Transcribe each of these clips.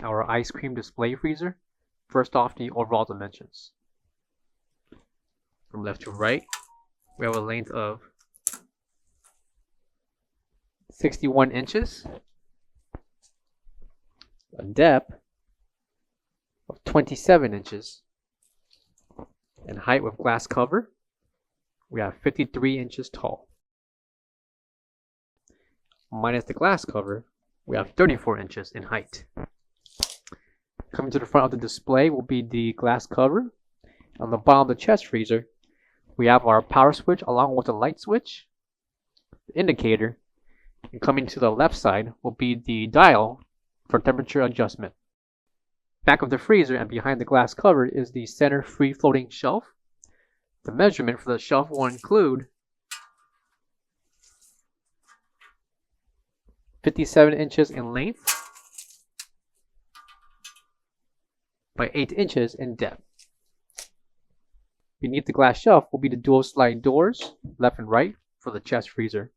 our ice cream display freezer. First off, the overall dimensions. From left to right, we have a length of 61 inches, a depth of 27 inches, and height with glass cover, we have 53 inches tall. Minus the glass cover, we have 34 inches in height. Coming to the front of the display will be the glass cover. On the bottom of the chest freezer, we have our power switch along with the light switch, the indicator, and coming to the left side will be the dial for temperature adjustment. Back of the freezer and behind the glass cover is the center free-floating shelf. The measurement for the shelf will include 57 inches in length by 8 inches in depth. Beneath the glass shelf will be the dual slide doors, left and right, for the chest freezer.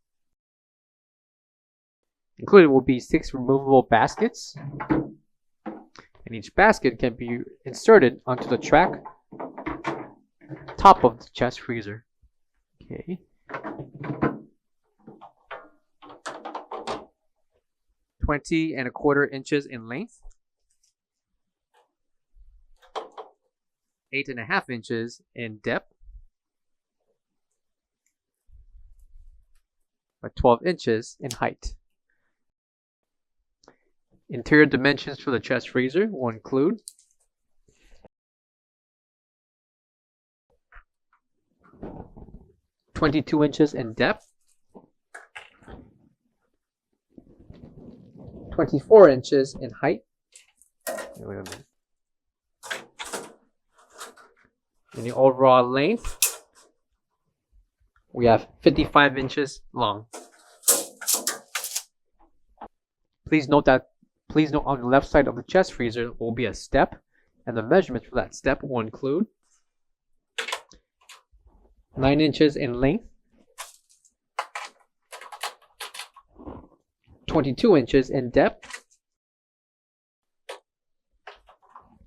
Included will be 6 removable baskets, and each basket can be inserted onto the track top of the chest freezer. Okay. (20¼ inches in length, 8½ inches in depth, by 12 inches in height. Interior dimensions for the chest freezer will include 22 inches in depth, 24 inches in height. Wait a minute. In the overall length, we have 55 inches long. Please note on the left side of the chest freezer will be a step, and the measurements for that step will include 9 inches in length, 22 inches in depth,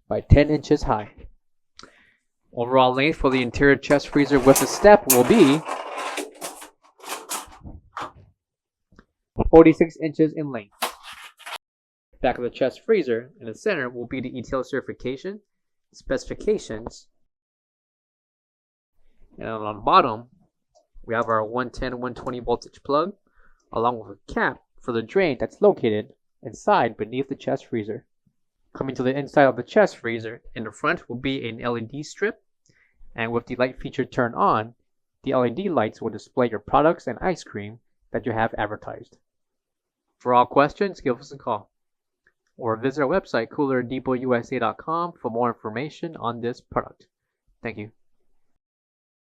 by 10 inches high. Overall length for the interior chest freezer with the step will be 46 inches in length. Back of the chest freezer in the center will be the ETL certification, specifications, and on the bottom we have our 110-120 voltage plug along with a cap for the drain that's located inside beneath the chest freezer. Coming to the inside of the chest freezer, in the front will be an LED strip, and with the light feature turned on, the LED lights will display your products and ice cream that you have advertised. For all questions, give us a call or visit our website coolerdepotUSA.com for more information on this product. Thank you.